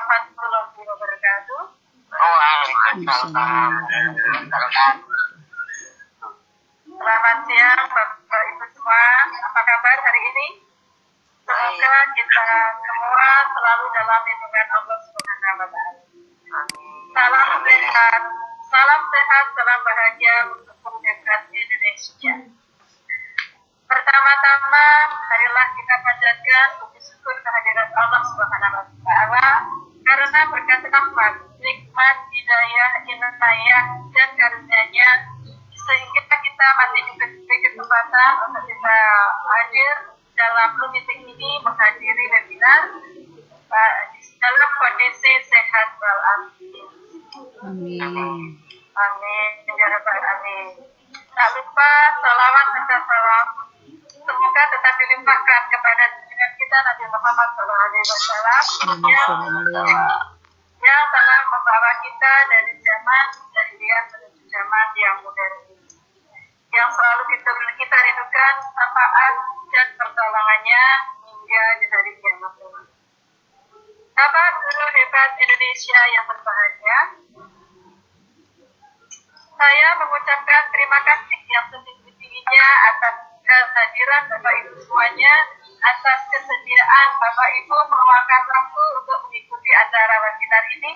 warahmatullahi wabarakatuh. Waalaikumsalam. Selamat siang Bapak Ibu semua. Apa kabar hari ini? Semoga kita semua selalu dalam lindungan Allah Subhanahu wa Ta'ala. Salam sehat, salam bahagia untuk demokrasi Indonesia. Pertama-tama, marilah kita panjatkan puji syukur kehadirat Allah Subhanahu wa Ta'ala karena berkat rahmat, nikmat, hidayah, inayah dan karunia-Nya sehingga kita masih diberi kesempatan untuk bisa hadir dalam meeting ini, menghadiri webinar dalam kondisi sehat walafiat. Amin. Amin. Ya Rabbal Alamin. Tak lupa salawat serta salam semoga tetap dilimpahkan kepada junjungan kita Nabi Muhammad SAW yang telah membawa kita dari zaman jahiliyah menuju zaman yang modern ini, yang selalu kita rindukan syafaat dan pertolongannya hingga di hari kiamat. Bapak Guru hebat Indonesia yang berbahagia, saya mengucapkan terima kasih yang setinggi-tingginya atas kehadiran Bapak Ibu semuanya, atas kesediaan Bapak Ibu meluangkan waktu untuk mengikuti acara webinar ini,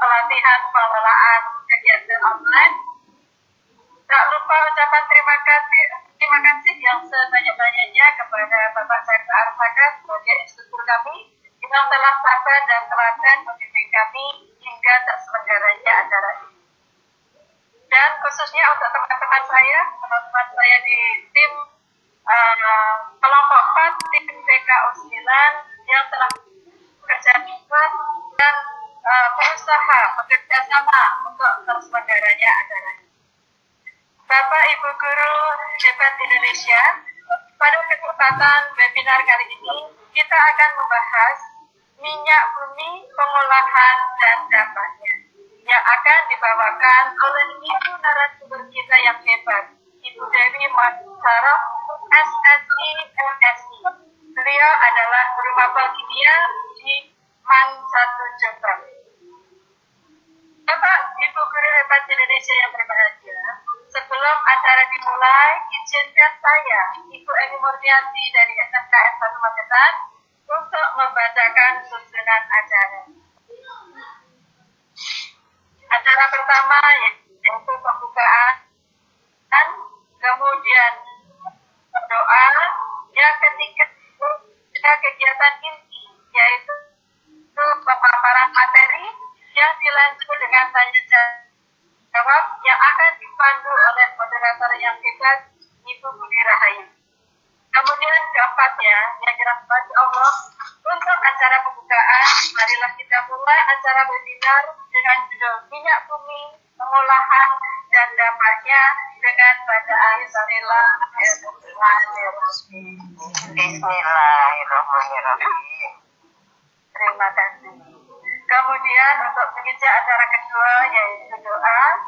pelatihan pengelolaan kegiatan online. Tak lupa ucapan terima kasih yang sebanyak-banyaknya kepada Bapak Said Arsaka sebagai instruktur kami yang telah sabar dan telaten membimbing kami hingga terselenggaranya acara ini. Dan khususnya untuk teman-teman saya di tim kelompok 4 tim PKU 9 yang telah bekerja keras dan berusaha bekerja sama untuk terselenggaranya acara ini. Bapak Ibu Guru hebat Indonesia, pada kesempatan webinar kali ini kita akan membahas minyak bumi, pengolahan dan dampaknya, yang akan dibawakan oleh ibu narasumber kita yang hebat, Ibu Dewi Mansarah, SSI MSI. Beliau adalah guru mapel kimia di MAN 1 Jombang. Bapak Ibu Guru hebat Indonesia yang berbahagia, sebelum acara dimulai, izinkan saya, Ibu Eni Murniati dari SMKN 1 Magetan, untuk membacakan susunan acara. Acara pertama yaitu pembukaan, kemudian doa, yang ketiga kegiatan inti yaitu pemaparan materi yang dilanjut dengan tanya jawab yang akan dipandu oleh moderator yang hebat Ibu Budi Rahayu. Kemudian keempatnya yang dirahmati Allah, untuk acara pembukaan marilah kita mulai acara webinar dengan judul minyak bumi, pengolahan dan dampaknya dengan bacaan Bismillahirrahmanirrahim. Terima kasih. Kemudian untuk menginjak acara kedua yaitu doa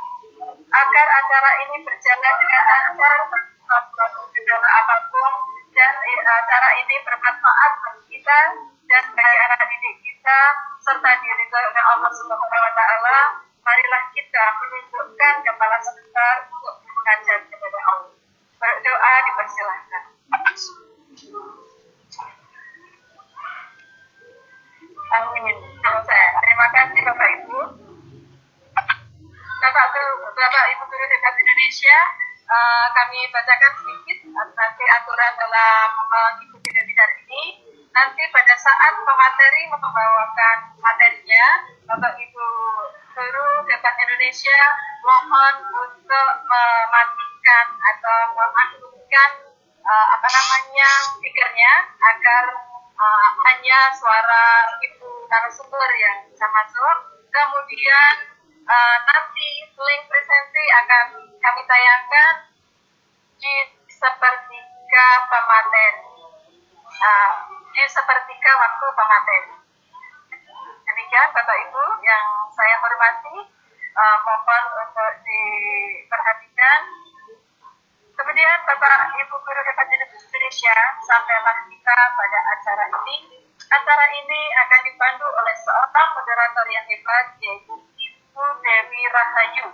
agar acara ini berjalan dengan lancar tanpa kendala apapun dan acara ini bermanfaat bagi kita dan bagi anak didik kita serta diridhoi oleh Allah Subhanahu wa Ta'ala. Marilah kita menundukkan kepala sebentar untuk mengajar kepada Allah. Berdoa dipersilahkan. Amin. Terima kasih Bapak Ibu. Bapak Ibu Guru hebat Indonesia, kami bacakan sedikit nanti aturan dalam mengikuti webinar ini. Nanti pada saat pemateri membawakan materinya, Bapak Ibu Guru hebat Indonesia mohon untuk mematikan atau mengaktifkan speakernya agar hanya suara ibu narasumber yang bisa masuk. Kemudian nanti link presentasi akan kami tayangkan di sepertiga pemateri, di sepertiga waktu pemateri. Demikian Bapak Ibu yang saya hormati, mohon untuk diperhatikan. Kemudian Bapak Ibu Guru hebat Indonesia, sampailah kita pada acara ini Acara ini akan dipandu oleh seorang moderator yang hebat, yaitu Ibu Dewi Rahayu.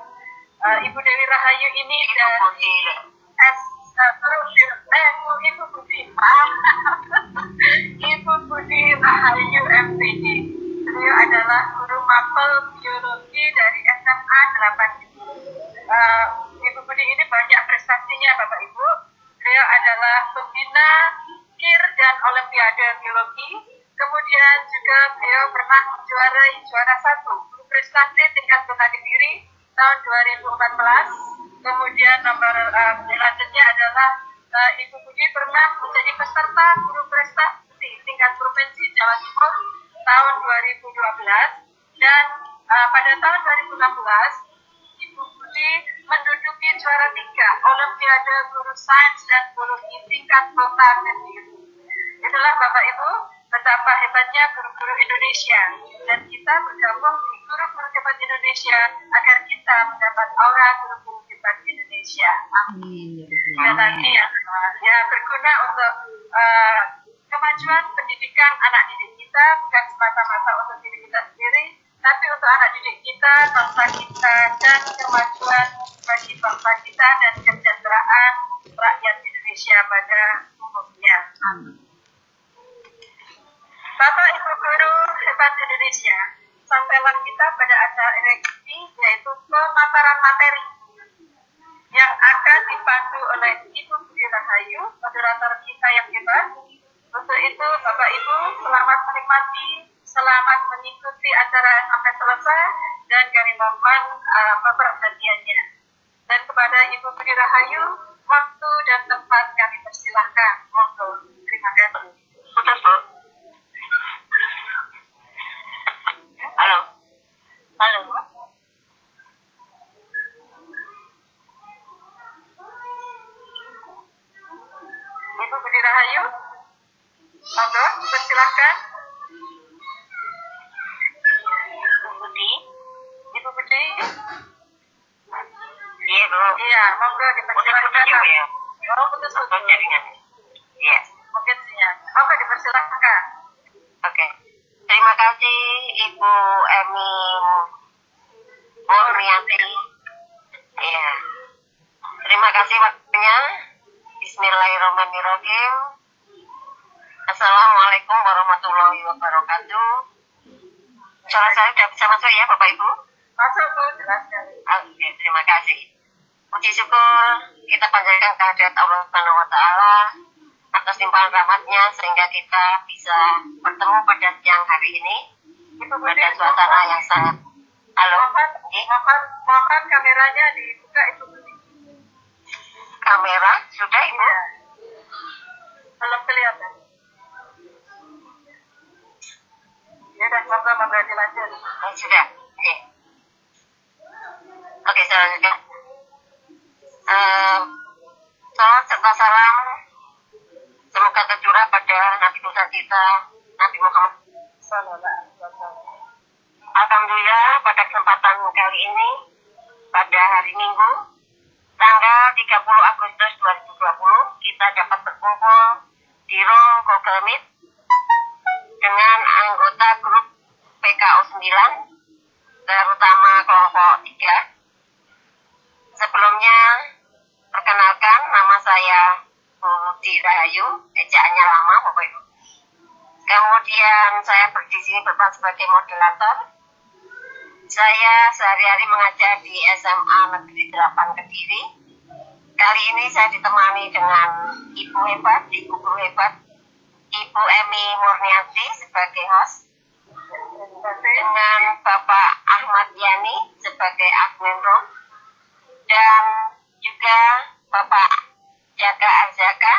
Ibu Dewi Rahayu ini dari Ibu Budi, maaf. Ibu Budi Rahayu MPD. Beliau adalah guru mapel biologi dari SMA 8. Ibu Budi ini banyak prestasinya, Bapak Ibu. Beliau adalah pembina KIR dan Olimpiade Biologi. Kemudian juga beliau pernah menjuarai juara 1 guru prestasi tingkat bela diri tahun 2014. Kemudian nomor selanjutnya adalah Ibu Budi pernah menjadi peserta guru prestasi tingkat provinsi Jawa Timur tahun 2012. Dan pada tahun 2016 Ibu Budi menduduki juara 3 Olimpiade Guru Sains dan Biologi tingkat kota Kediri. Itulah Bapak Ibu betapa hebatnya guru-guru Indonesia, dan kita bergabung di Guru-Guru Hebat Indonesia agar kita mendapat aura guru-guru hebat Indonesia. Amin. Dan nanti ya berguna untuk kemajuan pendidikan anak didik kita, bukan semata-mata untuk diri kita sendiri, tapi untuk anak didik kita, bangsa kita, dan kemajuan bagi bangsa kita dan kesejahteraan rakyat Indonesia pada umumnya. Amin. Bapak Ibu Guru Hebat Indonesia, sampailah kita pada acara ini, yaitu pemaparan materi yang akan dipandu oleh Ibu Budi Rahayu, moderator kita yang hebat. Untuk itu, Bapak Ibu, selamat menikmati, selamat mengikuti acara sampai selesai, dan kami mohon perhatiannya. Dan kepada Ibu Budi Rahayu, waktu dan tempat kami persilahkan. Monggo, terima kasih. Putus, Bu. Halo. Halo. Ibu Budi Rahayu, monggo, persilahkan. Ibu Budi. Ibu Budi. Iya, Bu. Iya, monggo dipersilahkan. Putus ya. Oh, putus. Jaringan. Iya. Mungkin sinyal. Monggo dipersilahkan. Oke. Terima kasih Ibu Emi Murniati. Iya. Terima kasih waktunya. Bismillahirrahmanirrahim. Assalamualaikum warahmatullahi wabarakatuh. Suara saya sudah bisa masuk ya Bapak Ibu? Masuk, Bu, jelas sekali. Oke, terima kasih. Puji syukur kita panjatkan kehadirat Allah Subhanahu wa Ta'ala atas limpahan rahmatnya sehingga kita bisa bertemu pada siang hari ini pada suasana yang sangat. Halo. Mohon kameranya dibuka, Ibu Budi. Kamera sudah Ibu? Iya. Belum kelihatan. Ya udah, monggo dilanjut. Sudah. Oke. Oke, selanjutnya. Salam serta salam semoga tercurah pada Nabi Musa kita, Nabi Muhammad. Alhamdulillah pada kesempatan kali ini, pada hari Minggu, tanggal 30 Agustus 2020, kita dapat berkumpul di room Google Meet dengan anggota grup PKO 9, terutama kelompok 3. Sebelumnya, perkenalkan nama saya Budi Rahayu, ejaannya lama Bapak Ibu. Kemudian saya di sini berperan sebagai moderator. Saya sehari-hari mengajar di SMA Negeri 8 Kediri. Kali ini saya ditemani dengan Ibu hebat, Ibu Guru hebat, Ibu Emi Murniati sebagai host, dengan Bapak Ahmad Yani sebagai admin room, dan juga Bapak Jaka Arzaka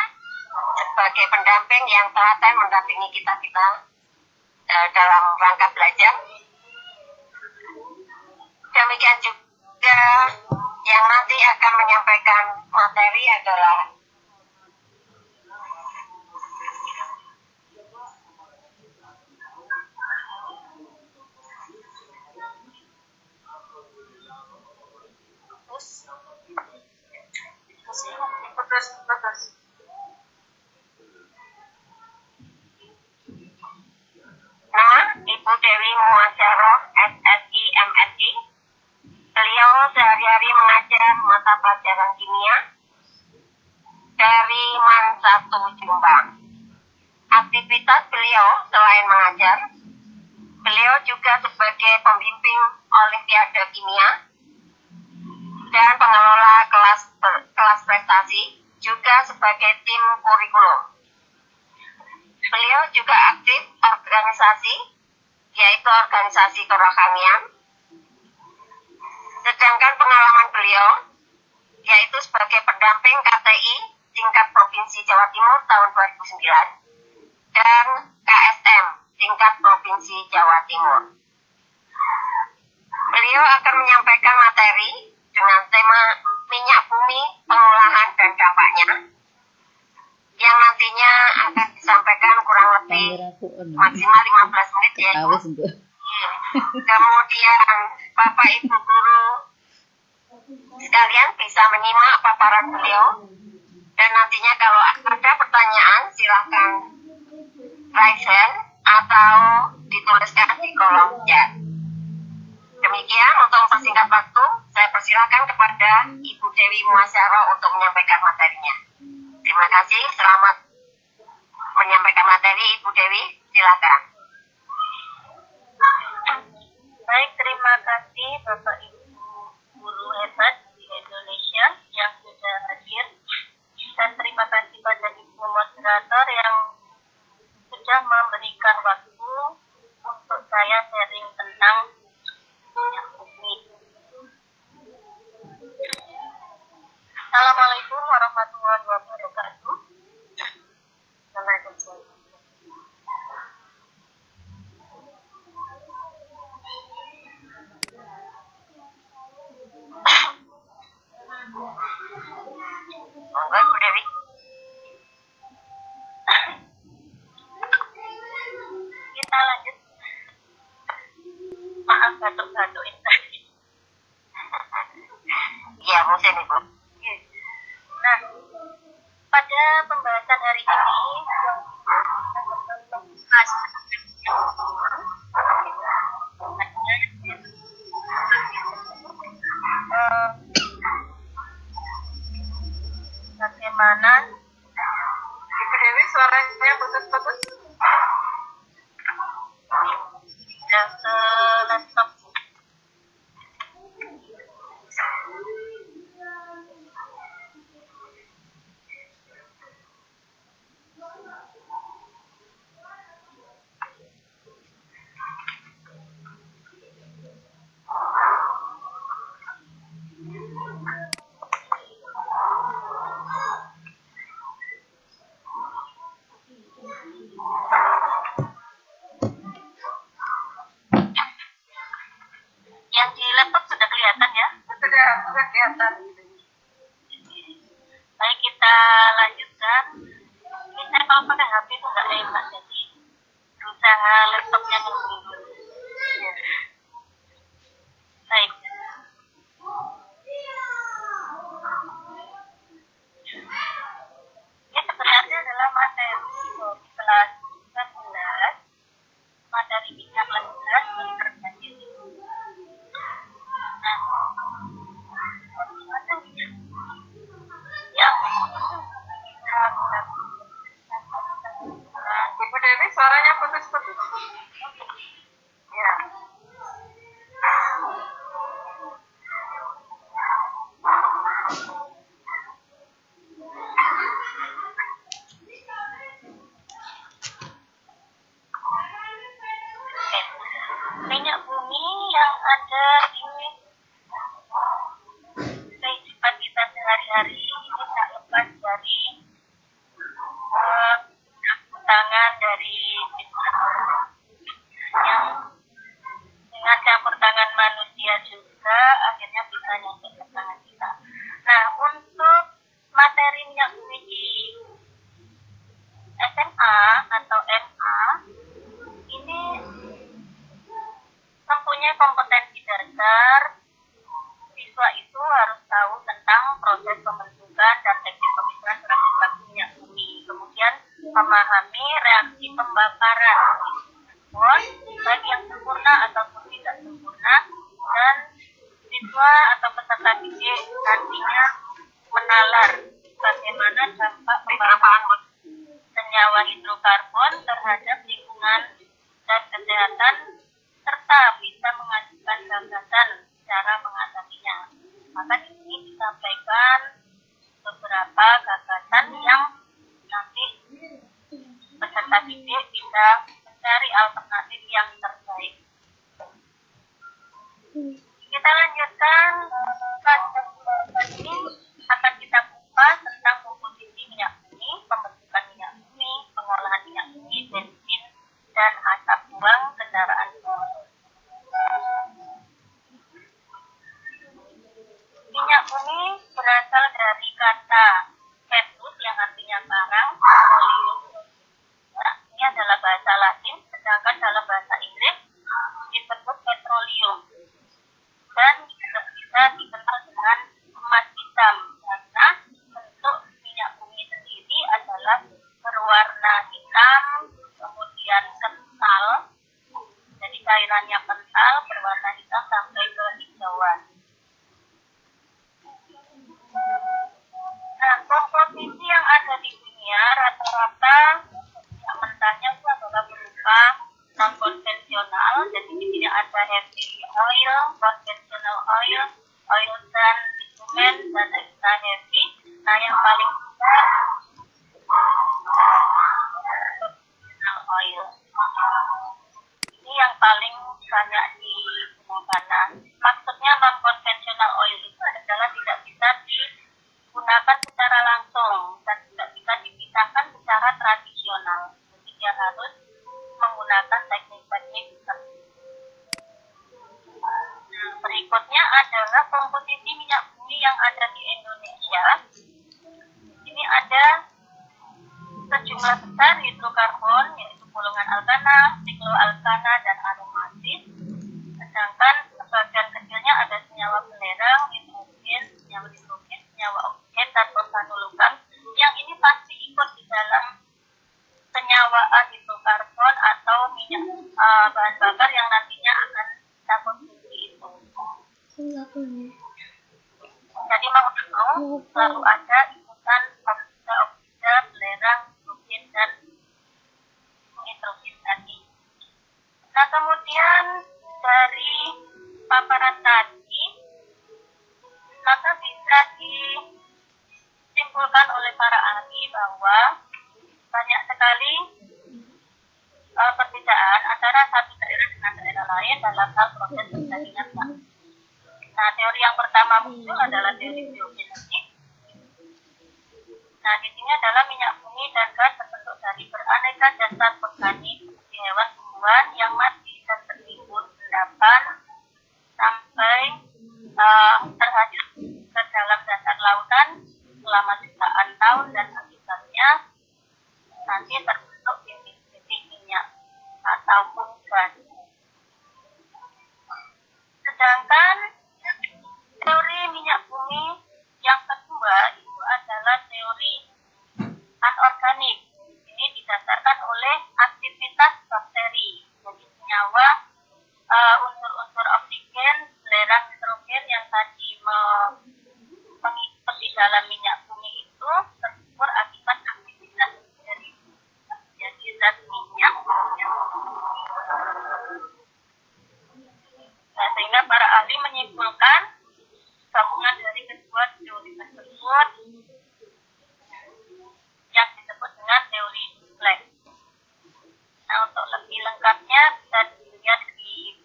sebagai pendamping yang telaten mendampingi kita dalam rangka belajar. Demikian juga yang nanti akan menyampaikan materi adalah Putus. mata pelajaran kimia dari MAN 1 Jombang. Aktivitas beliau selain mengajar, beliau juga sebagai pembimbing Olimpiade Kimia dan pengelola kelas prestasi, juga sebagai tim kurikulum. Beliau juga aktif organisasi, yaitu organisasi kerohanian. Sedangkan pengalaman beliau, yaitu sebagai pendamping KTI tingkat Provinsi Jawa Timur tahun 2009 dan KSM tingkat Provinsi Jawa Timur. Beliau akan menyampaikan materi dengan tema minyak bumi, pengolahan dan dampaknya, yang nantinya akan disampaikan kurang lebih maksimal 15 menit ya. Kemudian Bapak Ibu guru sekalian bisa menyimak paparan beliau, dan nantinya kalau ada pertanyaan silahkan raise hand atau dituliskan di kolom chat. Demikian untuk mempersingkat waktu, saya persilakan kepada Ibu Dewi Muasyaro untuk menyampaikan materinya. Terima kasih, selamat menyampaikan materi Ibu Dewi, silakan. Baik, terima kasih Bapak Ibu guru hebat di Indonesia yang sudah hadir, dan terima kasih pada Ibu moderator yang sudah memberikan waktu untuk saya sharing tentang minyak bumi. Assalamualaikum warahmatullahi wabarakatuh. Waalaikumsalam. Monggo Ibu Dewi. Kita lanjut. Maaf batuk-batuk tadi. Iya, musim Ibu. Nah, pada pembahasan hari ini bagaimana Ibu Dewi suaranya putus-putus? Tidak ke laptop. Yang di laptop sudah kelihatan ya? Sudah kelihatan. Baik, kita lanjutkan. Ini saya kalau pakai HP itu nggak enak, jadi berusaha laptopnya nyambung dulu. Baik. Ini sebenarnya adalah materi kelas 11, materi minyak kelas 11 berkerja. Ibu Dewi suaranya putus-putus. Ya. Minyak bumi yang ada di kehidupan kita sehari-hari ini tak lepas dari campur tangan dari yang dengan campur tangan manusia juga akhirnya bisa nyampe ke tangan kita. Nah, untuk materi minyak bumi di SMA atau MA ini mempunyai kompetensi dasar. Siswa itu harus tahu tentang proses pembentukan dan teknik pemisahan serat minyak bumi, kemudian memahami reaksi pembakaran baik yang sempurna ataupun tidak sempurna, dan siswa atau peserta didik nantinya kesehatan serta bisa mengajukan gagasan cara mengatasinya. Maka di sini disampaikan beberapa gagasan yang nanti peserta didik bisa mencari alternatif yang terbaik. Kita lanjutkan kasus ini akan kita kupas tentang komposisi minyak bumi, pembentukan minyak bumi, pengolahan minyak bumi, bensin, dan asap buang kendaraan. Minyak bumi berasal dari kata petrus yang artinya karang, petroleum. Nah, ini adalah bahasa Latin, sedangkan dalam bahasa Inggris disebut petroleum. Dan juga bisa dikenal dengan emas hitam karena bentuk minyak bumi sendiri adalah berwarna hitam, kemudian kental, jadi cairannya kental, berwarna hitam sampai ke hijauan. Nah, komposisi yang ada di dunia rata-rata yang mentahnya itu adalah berupa non konvensional. Jadi di sini ada heavy oil, conventional oil, oil dan bitumen dan extra heavy. Nah, yang paling besar conventional oil. Ini yang paling banyak digunakan. Nah, maksudnya non konvensional oil itu adalah tidak bisa digunakan secara langsung dan tidak bisa dipisahkan secara tradisional. Jadi dia harus menggunakan teknik-teknik tertentu. Berikutnya adalah komposisi minyak bumi yang ada di Indonesia. Ini ada sejumlah besar hidrokarbon, yaitu golongan alkana, sikloalkana, dan aromatis. Sedangkan sebagian kecilnya ada senyawa belerang, hidrogen, senyawa oksigen, dan organologam. Yang ini pasti ikut di dalam senyawa hidrokarbon atau minyak bahan bakar yang nantinya akan kita konsumsi itu. Jadi mau tidak mau selalu ada ikutan oksida, belerang, hidrogen, dan nitrogen tadi. Nah, kemudian dari paparan tadi, maka bisa disimpulkan oleh para ahli bahwa banyak sekali perbedaan antara satu daerah dengan daerah lain dalam hal proses terjadinya minyak. Nah, teori yang pertama muncul adalah teori biogenetik. Nah, di sini adalah minyak bumi dan gas terbentuk dari beraneka dasar organik seperti hewan, tumbuhan yang mati dan tertimbun endapan sampai terhanyut ke dalam dasar lautan selama jutaan tahun dan akibatnya nanti terbentuk bintik-bintik minyak ataupun gas. Sedangkan teori minyak bumi yang kedua itu adalah teori anorganik. Ini didasarkan oleh aktivitas bakteri. Jadi senyawa unsur-unsur oksigen, belerang, nitrogen yang tadi mengikut di dalam minyak bumi itu terkumpul akibat aktivitas dari jadi zat minyak. Nah, sehingga para ahli menyimpulkan gabungan dari kedua teori tersebut yang disebut dengan teori Black. Nah, untuk lebih lengkapnya bisa dilihat di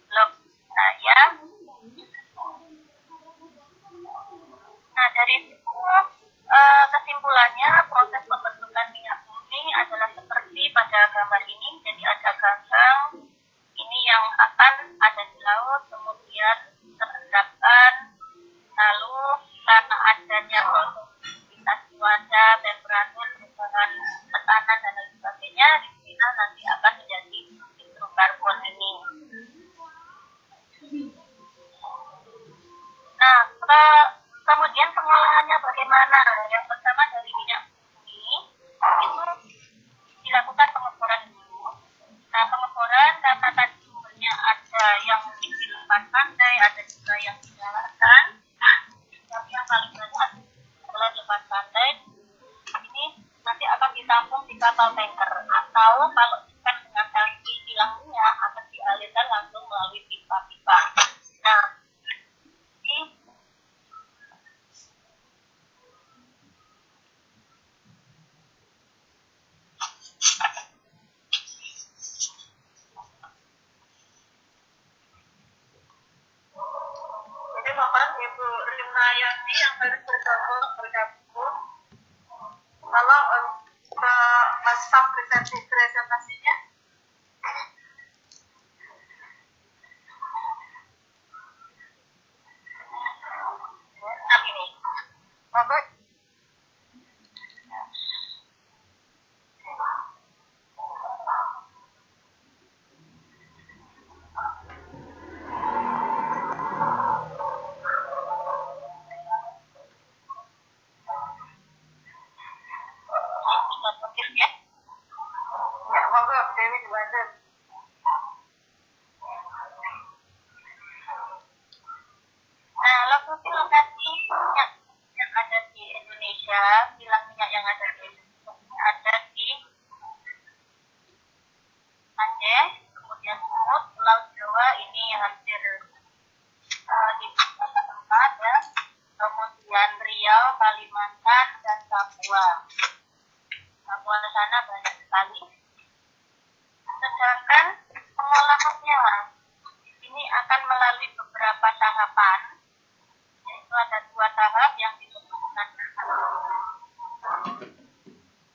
blog saya. Nah, dari situ kesimpulannya proses pembentukan minyak bumi adalah seperti pada gambar ini. Jadi ada ganggang ini yang akan ada di laut, kemudian terendap Laut, Pulau Jawa ini hampir di beberapa tempat ya. Kemudian Riau, Kalimantan, dan Papua. Papua sana banyak sekali. Sedangkan pengolahannya ini akan melalui beberapa tahapan, yaitu ada 2 tahap yang disebutkan.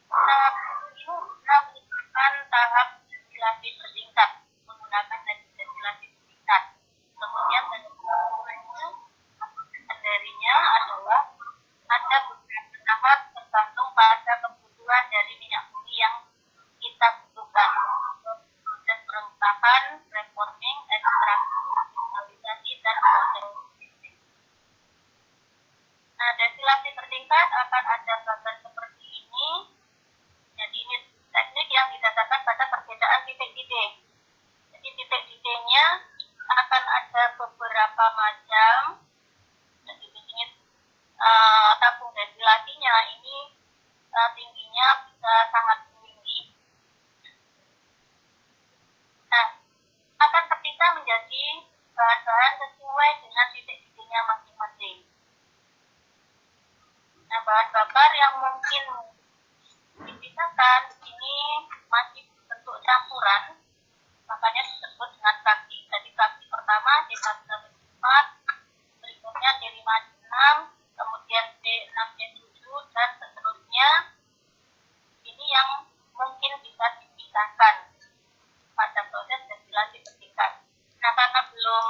Tahap ini merupakan tahap destilasi bertingkat menggunakan destilasi bertingkat. Kemudian sekunderinya adalah ada beberapa tahap tergantung pada kebutuhan dari minyak bumi yang kita butuhkan. Proses perentahan, reforming, ekstraksi, kristalisasi, dan prosesing. Nah, destilasi bertingkat akan ada gambar seperti ini. Jadi ini teknik yang didasarkan pada perbedaan titik-titik. Jadi titik-titiknya akan ada beberapa macam. Jadi di sini tabung destilasinya ini tingginya bisa sangat tinggi. Nah, akan terpisah menjadi bahan-bahan sesuai dengan titik-titiknya masing-masing. Nah, bahan bakar yang mungkin dipisahkan ini masih bentuk campuran, makanya disebut dengan fraksi. Jadi fraksi pertama C1-4, berikutnya C5-6, kemudian C6-C7, dan seterusnya. Ini yang mungkin bisa dipisahkan pada proses destilasi bertingkat. Nah, karena belum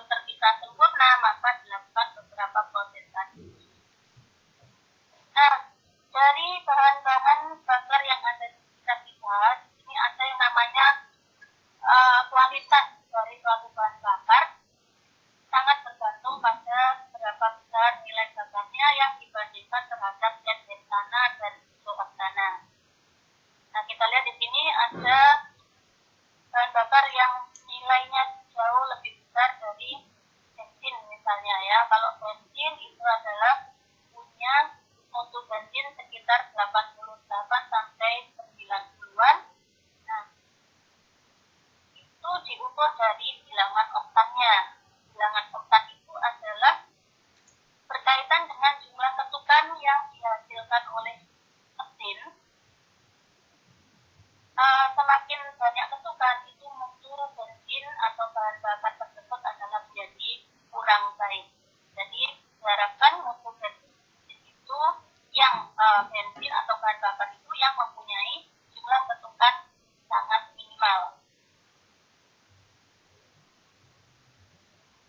terpisah sempurna, maka dilakukan beberapa proses tadi. Nah, dari bahan-bahan bakar yang ada di sekitar kita, di sini ada yang namanya kualitas dari suatu bahan bakar sangat bergantung pada berapa besar nilai bakarnya yang dibandingkan terhadap zat heptana dan isoktana. Nah, kita lihat di sini ada bahan bakar yang nilainya jauh lebih besar dari bensin misalnya ya. Kalau bensin itu adalah punya mutu bensin sekitar 88 sampai 90-an. Nah, itu diukur dari bilangan oktannya. Bilangan oktan itu adalah berkaitan dengan jumlah ketukan yang dihasilkan oleh mesin. Semakin banyak ketukan, itu mutu bensin atau bahan bakar tersebut adalah menjadi kurang baik. Jadi diharapkan mutu bensin itu yang bensin atau bahan bakar itu yang mempunyai jumlah ketukan sangat minimal.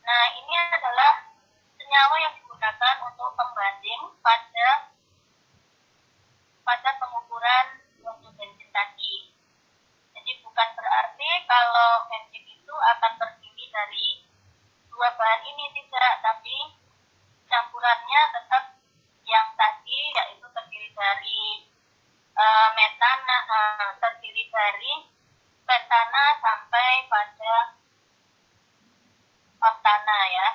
Nah, ini adalah senyawa yang digunakan untuk pembanding pada pengukuran mutu bensin tadi. Jadi bukan berarti kalau bensin itu akan terdiri dari 2 bahan ini, tidak, tapi campurannya tetap yang tadi, yaitu terdiri dari metana, terdiri dari pentana sampai pada oktana ya.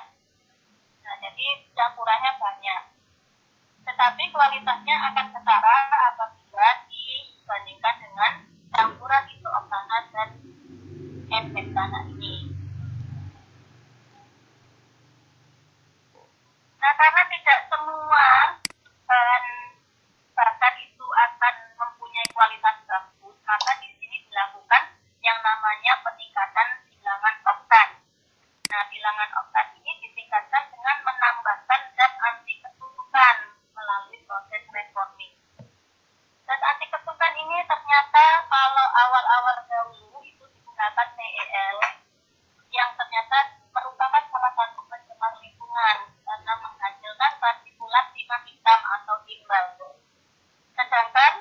Nah, jadi campurannya banyak. Tetapi kualitasnya akan setara apabila dibandingkan dengan campuran isoktana dan N-hektana ini. Nah, karena tidak semua bahan bakar itu akan mempunyai kualitas bagus, maka di sini dilakukan yang namanya peningkatan bilangan oktan. Nah, bilangan oktan ini ditingkatkan dengan menambahkan zat anti ketukan melalui proses reforming. Zat anti ketukan ini ternyata kalau awal-awal dahulu itu digunakan PEL, yang ternyata merupakan salah satu pencemar lingkungan karena menghasilkan partikulat timah hitam atau timbal. Sedangkan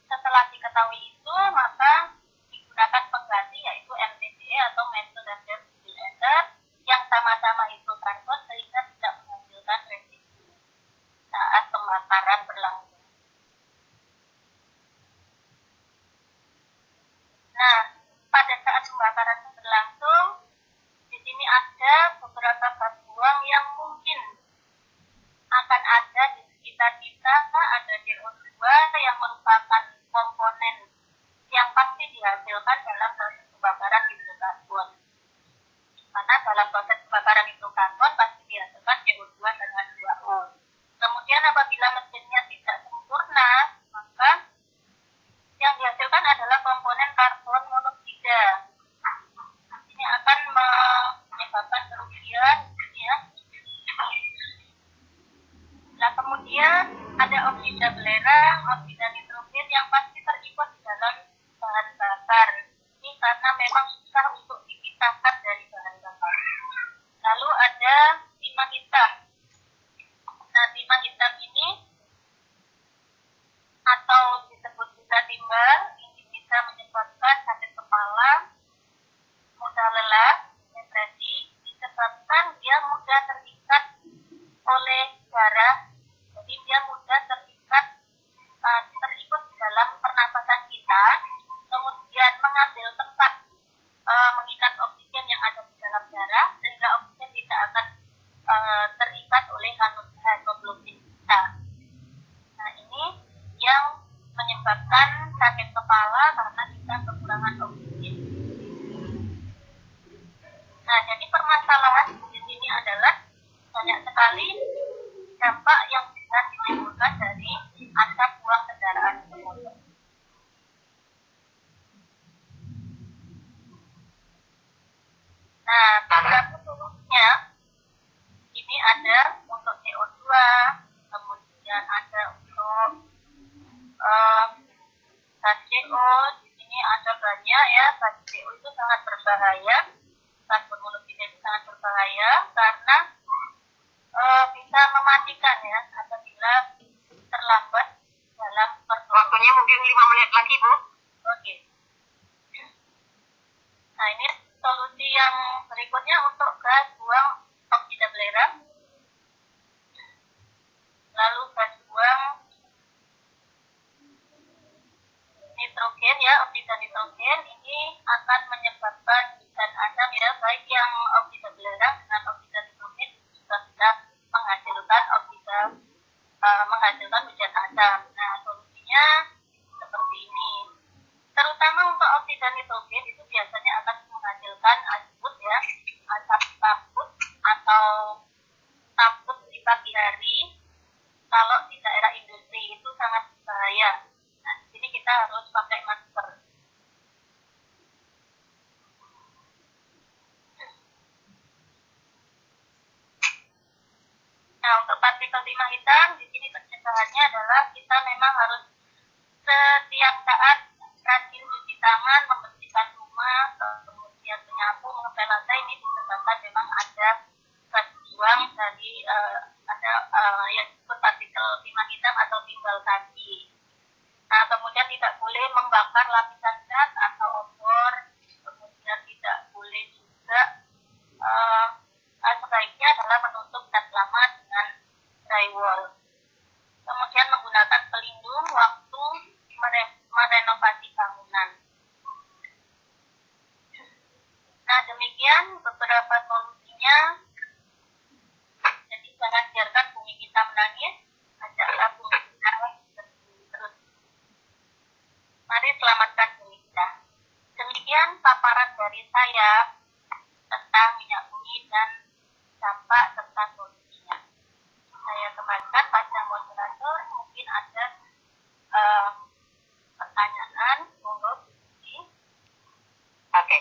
setelah diketahui itu, maka digunakan pengganti yaitu MTBE atau methyl ether yang sama-sama itu karbon sehingga tidak menghasilkan residu saat pembakaran berlangsung. Nah, pada saat pembakaran berlangsung, di sini ada beberapa gas buang yang mungkin akan ada di sekitar kita. Ada CO2 yang merupakan komponen yang pasti dihasilkan dalam proses pembakaran. dalam proses pembakaran hidrokarbon pasti dihasilkan CO2 dan H2O. Kemudian apabila mesinnya tidak sempurna, maka yang dihasilkan adalah komponen karbon monoksida. Ini akan menyebabkan kerugian, ya. Nah, kemudian ada oksida belerang, oksida nitrogen yang pasti terikut di dalam bahan bakar. Ini karena memang susah untuk dipisahkan dari bahan bakar. Lalu ada timah hitam. Nah, timah hitam ini atau disebut juga timbal, ini bisa menyebabkan sakit kepala, mudah lelah, depresi, disebabkan dia mudah terikat oleh darah. Jadi dia mudah terikut di dalam pernapasan kita, kemudian mengambil tempat mengikat oksigen yang ada di dalam darah, sehingga oksigen tidak akan terikat oleh hemoglobin kita. Nah, ini yang menyebabkan sakit kepala karena kita kekurangan oksigen. Nah, jadi permasalahan di sini adalah banyak sekali dampak yang bisa ditimbulkan dari asap buang kendaraan bermotor. Nah, beberapa solusinya ini ada untuk CO2, kemudian ada untuk gas CO. Di sini ada banyak ya, gas CO itu sangat berbahaya, gas bermonoksida itu sangat berbahaya karena bisa mematikan ya apabila terlambat dalam performa. Waktunya mungkin 5 menit lagi, Bu. Oke. Nah, ini solusi yang berikutnya untuk gas buang oksida belerang. Lalu gas buang nitrogen ya, oksida nitrogen ini akan menyebabkan zat asam ya, baik yang oksida belerang dengan oksida nitrogen juga bisa menghasilkan hujan asam. Nah, solusinya seperti ini. Terutama untuk oksida nitrogen itu biasanya akan menghasilkan asbut ya, asap kabut atau kabut di pagi hari. Kalau di daerah industri itu sangat berbahaya. Nah, di sini kita harus pakai masker. Nah, untuk partikel timah hitam, di sini pencegahannya adalah kita memang harus setiap saat rajin cuci tangan, membersihkan rumah, kemudian menyapu, mengepel lantai. Ini disebabkan memang ada gas buang dari yang disebut partikel timah hitam atau timbal kaki. Nah, kemudian tidak boleh membakar lapisan cat atau obor, kemudian tidak boleh juga sebaiknya adalah menutup cat lama dengan drywall. Kemudian menggunakan pelindung waktu merenovasi bangunan. Nah, demikian beberapa solusinya. Jadi jangan biarkan bumi kita menangis, ajaklah bumi kita terus. Mari selamatkan bumi kita. Demikian paparan dari saya tentang minyak bumi dan dampak serta solusinya. Saya kembalikan pada moderator, mungkin ada pertanyaan, monggo. Oke,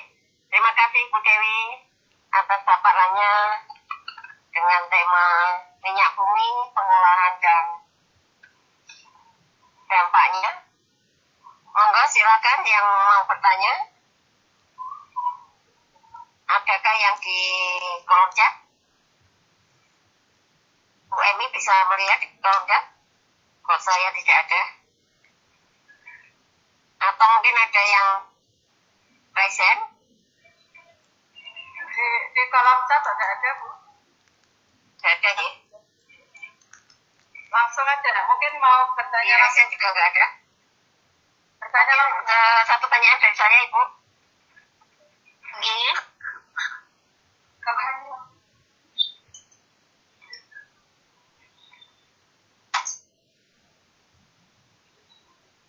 terima kasih Bu Dewi atas paparannya dengan tema minyak bumi, pengolahan dan dampaknya. Monggo silakan yang mau bertanya. Adakah yang di kolom chat? Bu Emi bisa melihat di kolom chat? Kok saya tidak ada? Atau mungkin ada yang present? Di kolom chat ada Bu. Tidak ada nih. Langsung aja, mungkin mau Di bertanya present juga nggak ada. Bertanya langsung. Satu pertanyaan dari saya, Ibu. Gini.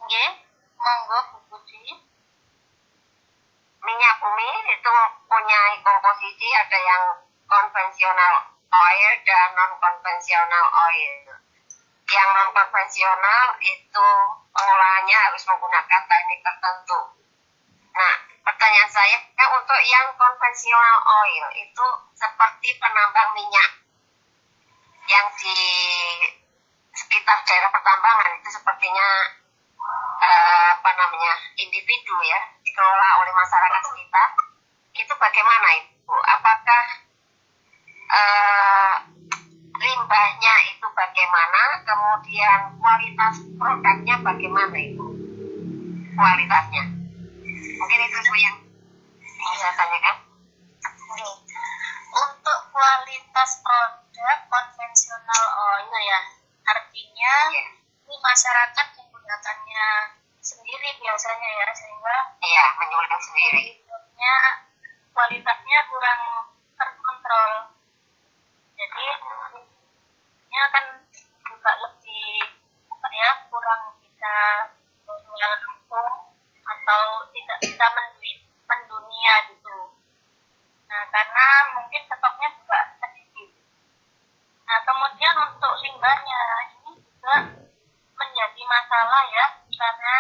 Nggih, monggo Bu Budi. Minyak bumi itu punya komposisi, ada yang konvensional oil dan non konvensional oil. Yang non konvensional itu pengolahannya harus menggunakan teknik tertentu. Nah, pertanyaan saya untuk yang konvensional oil itu seperti penambang minyak yang di sekitar daerah pertambangan itu sepertinya individu ya, dikelola oleh masyarakat sekitar. Itu bagaimana Ibu? Apakah limbahnya itu bagaimana, kemudian kualitas produknya bagaimana Ibu? Kualitasnya mungkin itu Ibu yang saya tanyakan. Untuk kualitas produk konvensional oil ya, artinya ini masyarakat menggunakannya sendiri biasanya ya, sehingga menyuling sendiri. Kualitasnya kurang terkontrol. Jadi ini akan juga lebih kurang bisa menjual langsung atau tidak bisa mendunia gitu. Nah, karena mungkin stoknya juga sedikit. Nah, kemudian untuk limbahnya ini juga menjadi masalah ya, karena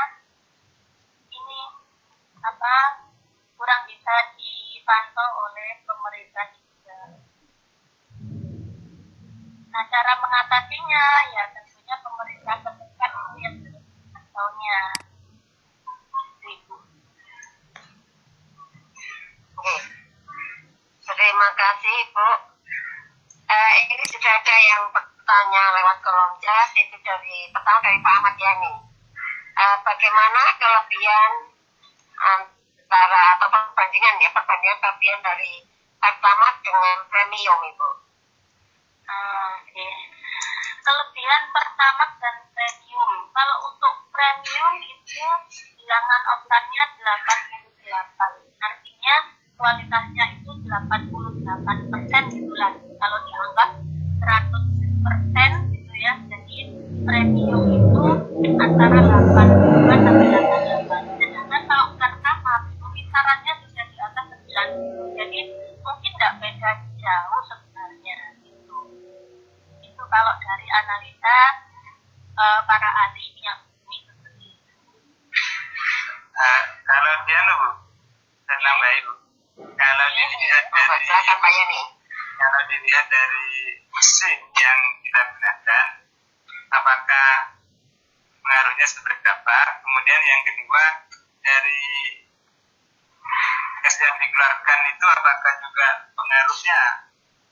ini kurang bisa dipantau oleh pemerintah juga. Nah, cara mengatasinya ya tentunya pemerintah terdekat itu yang harus memantaunya. Terima kasih Ibu. Ini sudah ada yang bertanya lewat kolom chat, itu pertama dari Pak Ahmad Yani. Bagaimana kelebihan atau perbandingan kelebihan dari Pertamax dengan Premium Ibu? Oke. Kelebihan Pertamax dan Premium. Kalau untuk Premium itu bilangan oktannya 88. Artinya kualitasnya itu 88% gitulah. Kalau dianggap 100% gitu ya. Jadi Premium itu antara 82 sampai 88. Sedangkan kalau Pertamax itu kisarannya sudah di atas 90. Jadi mungkin tidak beda jauh sebenarnya gitu. Itu kalau dari analisa para ahli minyak bumi seperti itu. Kalau dia Bu, saya tambahin Bu. Kalau dilihat dari mesin yang kita gunakan, apakah pengaruhnya seberapa? Kemudian yang kedua, dari gas yang dikeluarkan itu apakah juga pengaruhnya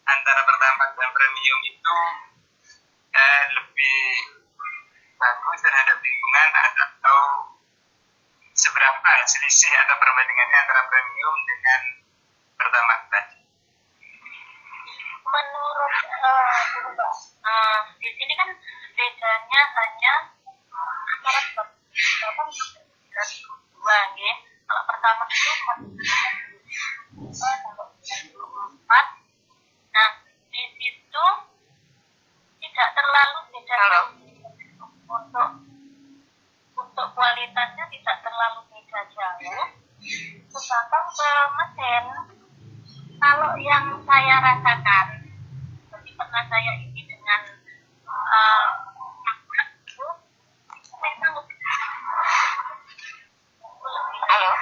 antara Pertamax dan Premium itu lebih bagus terhadap lingkungan, atau seberapa selisih atau perbandingannya antara Premium dengan Pertamax tadi? Menurut di sini kan bedanya hanya antara berapa dua ya. Kalau Pertamax itu sampai 94. Nah, di situ tidak terlalu beda untuk kualitasnya, tidak terlalu beda jauh. Sedangkan ke mesin, kalau yang saya rasakan, jadi pernah saya isi dengan itu memang lebih Halo?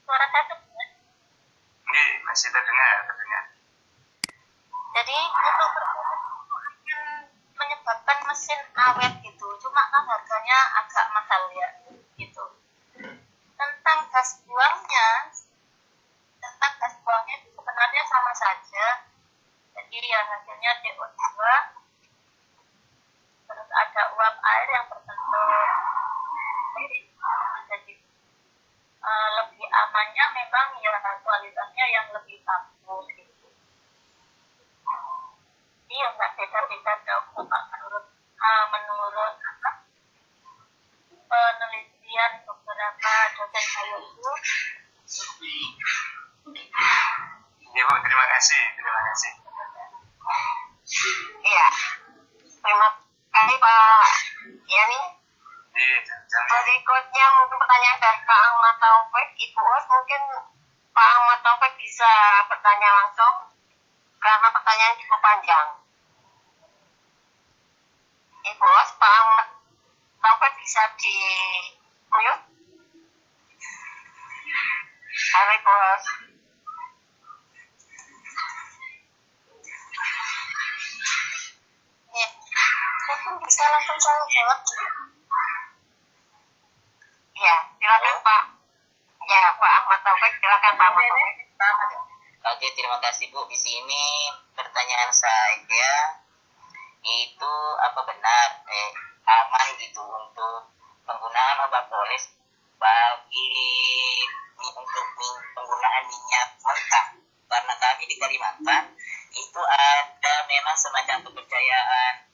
suara saya terdengar. Masih terdengar. Jadi untuk performa akan menyebabkan mesin awet gitu, cuma kan harganya agak mahal ya gitu. Tentang gas buangnya itu sebenarnya sama saja. Jadi ya hasilnya CO2, terus ada uap air yang berbentuk. Jadi lebih amannya memang ya kualitasnya yang lebih bagus gitu. Iya, nggak beda-beda jauh Pak menurut penelitian beberapa dosen saya itu. Ya Bu, terima kasih. Iya. Terima kasih Pak Yani. Iya, Berikutnya mungkin pertanyaan dari Pak Pak Ahmad Taufik, Ibu Os, mungkin Pak Ahmad Taufik bisa bertanya langsung karena pertanyaan cukup panjang. Ibu Os, Pak Ahmad Taufik bisa di mute. Halo Ibu Os. Ya, mungkin bisa langsung saya jawab. Ya, silakan Pak. Ya, Pak Ahmad Taufik, silakan Pak Ahmad Taufik. Oke, terima kasih Bu. Di sini pertanyaan saya itu apa benar aman gitu untuk penggunaan obat polis bagi untuk penggunaan minyak mentah, karena kami di Kalimantan itu ada memang semacam kepercayaan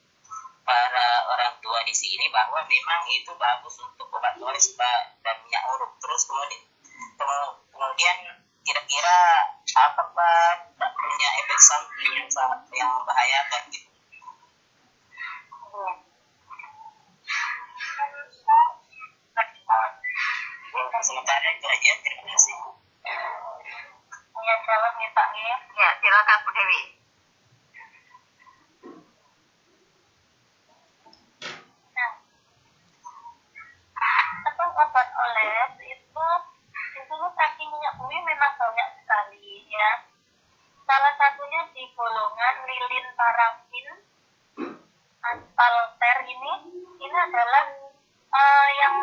para orang tua di sini bahwa memang itu bagus untuk obat polis dan minyak urut. Terus kemudian kira-kira apakah tak punya efek samping yang membahayakan gitu? Sementara itu aja, terima kasih. Ya, jawab nih Pak. Ya, silakan Bu Dewi. Nah, tentang obat oles itu di sini kaki minyak bumi memang banyak sekali ya. Salah satunya di golongan lilin parafin aspalter ini adalah yang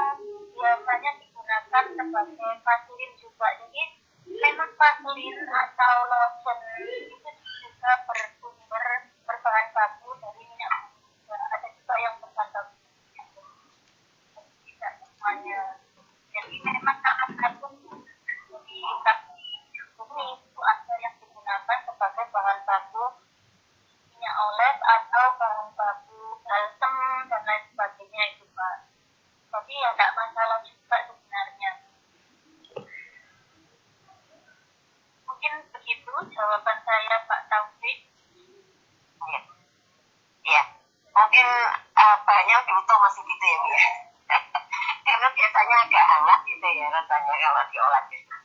biasanya digunakan sebagai vaselin juga. Jadi memang vaselin atau lotion itu juga bersumber berbahan baku dari minyak bumi. Ada juga yang berbahan baku tidak semuanya. Jadi memang salah satu di kaki bumi itu ada yang digunakan sebagai bahan baku minyak oles atau bahan baku balsem dan lain sebagainya itu Pak. Jadi ya tidak masalah juga sebenarnya. Mungkin begitu jawaban saya Pak Taufik. Ya, ya. Mungkin banyak diutuh masih gitu ya Bu ya. Karena biasanya agak hangat gitu ya rasanya kalau diolah gitu.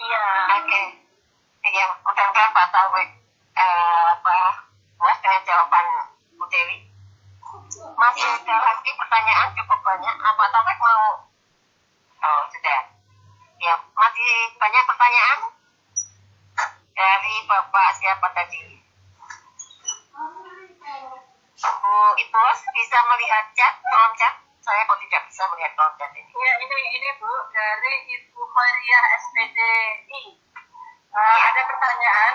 Iya. Oke. Ya, mudah-mudahan Pak Taufik puas dengan jawaban Bu Dewi. Masih ada lagi pertanyaan cukup banyak. Pak Taufik mau? Oh, sudah. Ya, masih banyak pertanyaan dari Bapak siapa tadi? Bu Ibu bisa melihat chat, kolom chat? Saya kok tidak bisa melihat kolom chat ini. Ya, ini Bu dari Ibu Khairia SPDI. Ada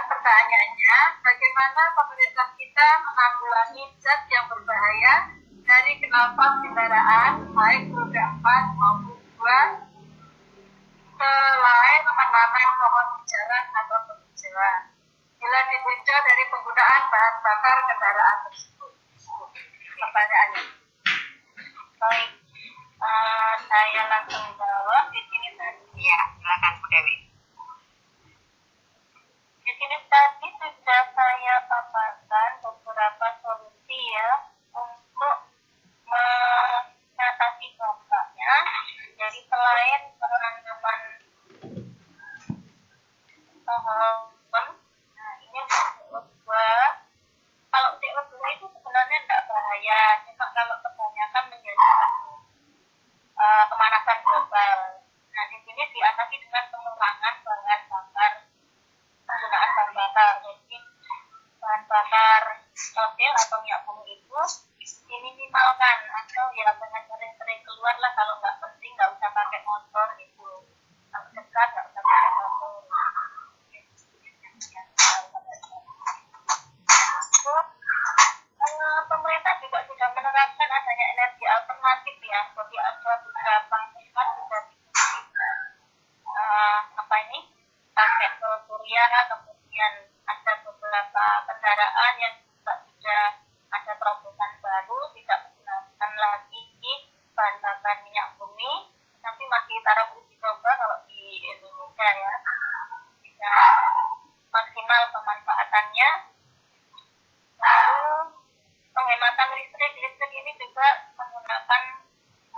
pertanyaannya, bagaimana pemerintah kita menanggulangi zat yang berbahaya dari knalpot kendaraan, baik roda 4 maupun 2, selain menanam pohon jalan atau penghijauan, bila ditinjau dari penggunaan bahan bakar kendaraan tersebut? Pertanyaannya. Baik, saya langsung jawab di sini tadi. Ya, silakan Bu Dewi. Di sini tadi sudah saya paparkan beberapa solusi ya untuk mengatasi dampaknya. Jadi selain penanaman pohon, nah ini CO2. Kalau CO2 itu sebenarnya tidak bahaya, cuma kalau kebanyakan menjadikan pemanasan global. Nah di sini diatasi dengan pengurangan bahan bakar, penggunaan bahan bakar. Jadi bahan bakar fosil atau minyak bumi itu diminimalkan atau ya jangan sering-sering keluar lah, kalau nggak penting nggak usah pakai motor gitu. Kalau dekat nggak usah pakai motor. Pemerintah juga sudah menerapkan adanya energi alternatif ya. Jadi ada beberapa tempat sudah pakai surya, kemudian ada beberapa kendaraan yang juga sudah ada terobosan baru, tidak menggunakan lagi bahan bakar minyak bumi, tapi masih taraf uji coba kalau di Indonesia ya, bisa maksimal pemanfaatannya. Lalu penghematan listrik ini juga menggunakan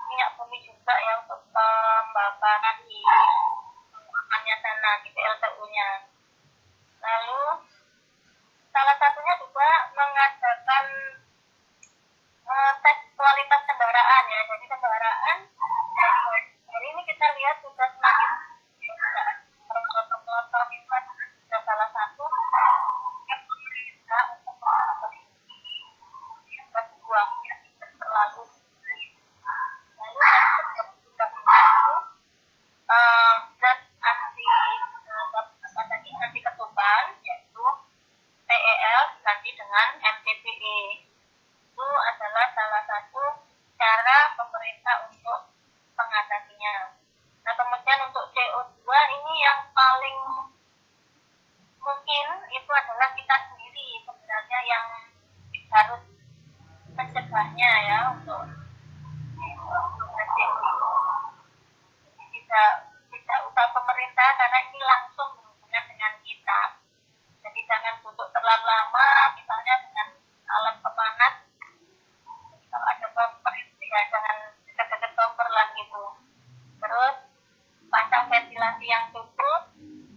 minyak bumi juga ya untuk pembakaran di PLTU-nya. Lalu salah satunya juga mengadakan tes kualitas kendaraan ya. Jadi kendaraan hari ini kita lihat sudah semakin motor itu adalah salah satu yang pemerintah untuk buang ya terlalu. Lalu zat anti ketuban yaitu PEL diganti dengan MTBE. Itu adalah salah satu cara pemerintah untuk mengatasinya. Nah, kemudian untuk CO2 ini yang paling mungkin itu adalah kita sendiri sebenarnya yang harus mencegahnya ya untuk tidak upah pemerintah karena ini langsung berhubungan dengan kita. Jadi jangan duduk terlalu lama misalnya dengan alat pemanas. Kalau ada kompor ya jangan dekat-dekat kompor lah gitu. Terus pasang ventilasi yang cukup.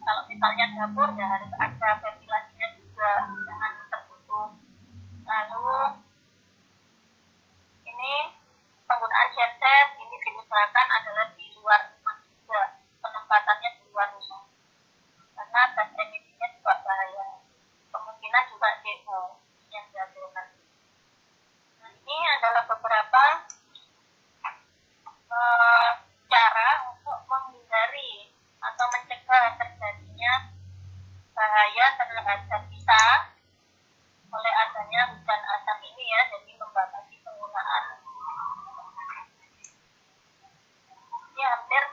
Kalau misalnya dapur ya harus ada ventilasinya juga, jangan tertutup. Lalu ini penggunaan genset ini diusahakan adalah di luar rumah juga, penempatannya di luar rumah karena gas emisinya juga bahaya, kemungkinan juga CO yang dihasilkan. Nah, ini adalah beberapa cara untuk menghindari atau mencegah terjadinya bahaya terhadap kita oleh adanya hujan asam ini ya. Jadi membatasi penggunaan. Ini hampir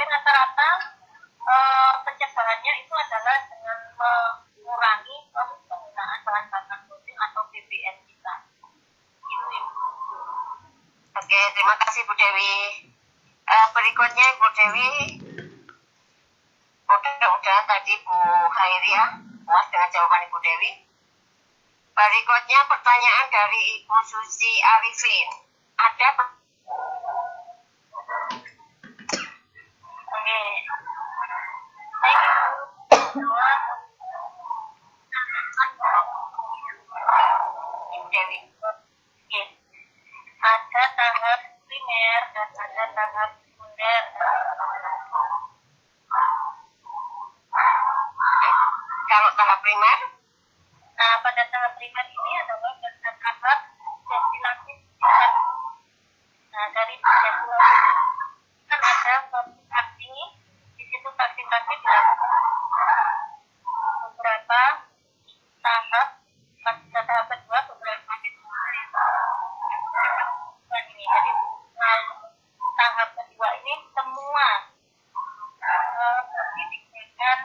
rata-rata pencegahannya itu adalah dengan mengurangi penggunaan bahan bakar fosil atau BBM kita. Itu Ibu. Oke, terima kasih Bu Dewi. Berikutnya Bu Dewi, mudah-mudahan tadi Bu Hairia puas dengan jawaban Ibu Dewi. Berikutnya pertanyaan dari Ibu Susi Arifin. Ada Oke. Baik Ibu. Ibu Dewi. Oke. Ada tahap primer dan ada tahap sekunder. Kalau tahap primer, Nah, pada tahap primer ini adalah pada tahap destilasi. Nah, dari destilasi kan ada fraksi, di situ fraksi-fraksi dilakukan beberapa tahap. Pada tahap kedua beberapa ini. Jadi tahap kedua ini semua digunakan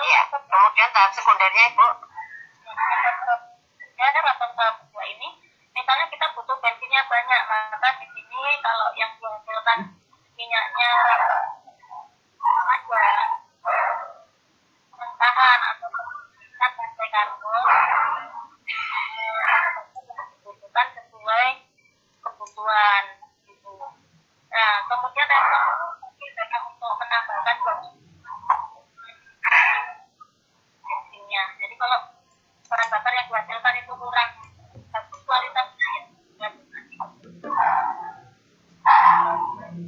ya. Kemudian tahap sekundernya Ibu. Pada tahap kedua ini, misalnya kita butuh bensinnya banyak, maka di sini kalau yang dihasilkan minyaknya aja mentahan atau bahan karbon dibutuhkan sesuai kebutuhan gitu. Nah, kemudian ada untuk menambahkan bensinnya. Jadi kalau bahan bakar yang dihasilkan itu kurang bagus kualitasnya ya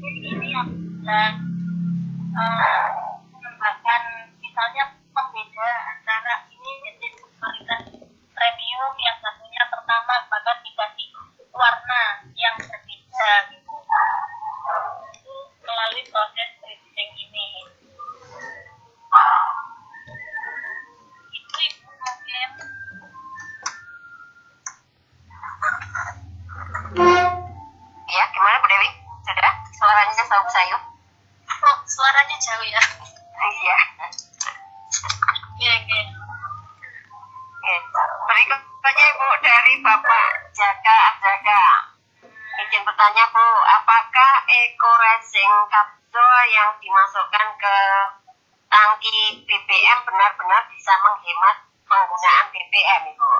ini yang dan menambahkan misalnya pembeda antara ini bensin kualitas premium yang satunya pertama bahkan dikasih warna yang berbeda gitu. Itu melalui proses drifting ini. Itu Ibu mungkin. Ya, gimana Bu Dewi? Sudah? Suaranya sayup-sayup. Oh, suaranya jauh ya. Iya. Oke. Berikutnya Ibu dari Bapak Jaka Ajaga. Izin bertanya Bu, apakah Eco Racing kapsul yang dimasukkan ke tangki BBM benar-benar bisa menghemat penggunaan BBM Ibu?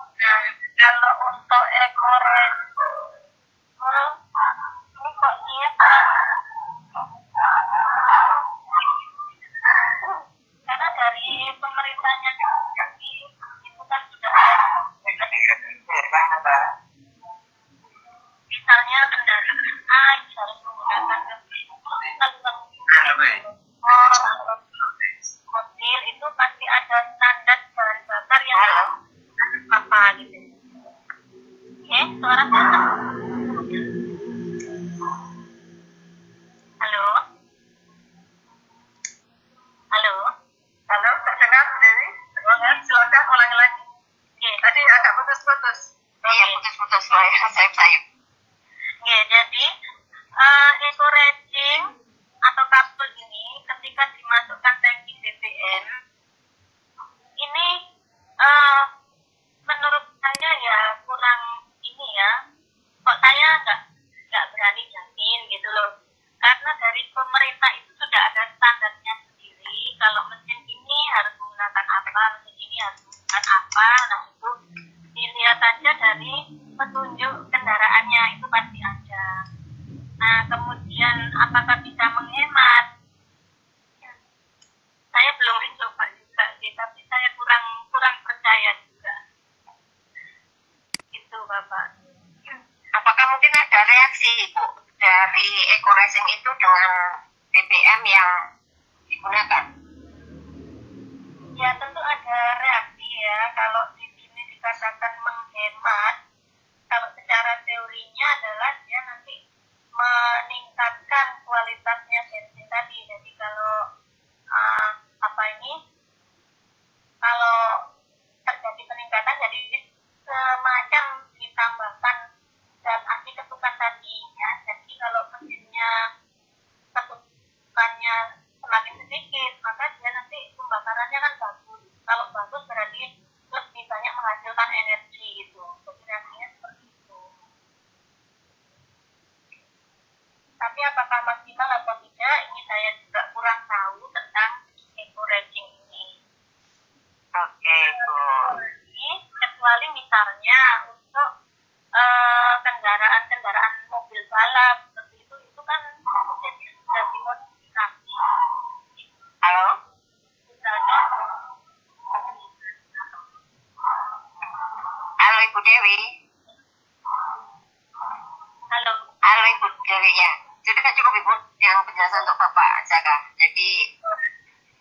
Nah, kalau untuk Eco suaranya? Halo? Halo? Halo, terdengar Bu Dewi? Terdengar, silakan ulangi lagi. Oke, Tadi agak putus-putus. Iya, putus-putus saya sayup. oke, jadi encouraging atau kapsul ini ketika dimasukkan tangki BBM ini menurut saya ya kurang ini ya, kok saya nggak berani jamin gitu loh, karena dari pemerintah itu sudah ada standarnya sendiri kalau mesin ini harus menggunakan apa, mesin ini harus menggunakan apa. Nah itu dilihat aja dari petunjuk kendaraannya itu pasti ada. Nah kemudian apakah bisa menghemat, saya belum mencoba juga sih, tapi saya kurang percaya juga itu Bapak. Apakah mungkin ada reaksi Ibu dari Eco Racing itu dengan BBM yang digunakan? Ya tentu ada reaksi ya, kalau di sini dikatakan menghemat, kalau secara teorinya adalah dia nanti meningkatkan kualitasnya bensin tadi. Jadi kalau kalau terjadi peningkatan, jadi semacam ditambahkan zat anti ketukan tadi ya. Jadi kalau mesinnya ketukannya semakin sedikit, maka dia nanti pembakarannya kan bagus. Kalau bagus berarti lebih banyak menghasilkan energi gitu. Jadi reaksinya seperti itu. Tapi apakah maksimal atau tidak, ini saya juga kurang tahu tentang encouraging ini. Oke, Bu. Kecuali misalnya untuk kendaraan mobil balap seperti itu kan mesinnya sudah dimodifikasi. Halo? Misalnya, Halo Ibu Dewi. halo. Halo Ibu Dewi ya. Sudah cukup Ibu yang penjelasan untuk Bapak Jaka. Jadi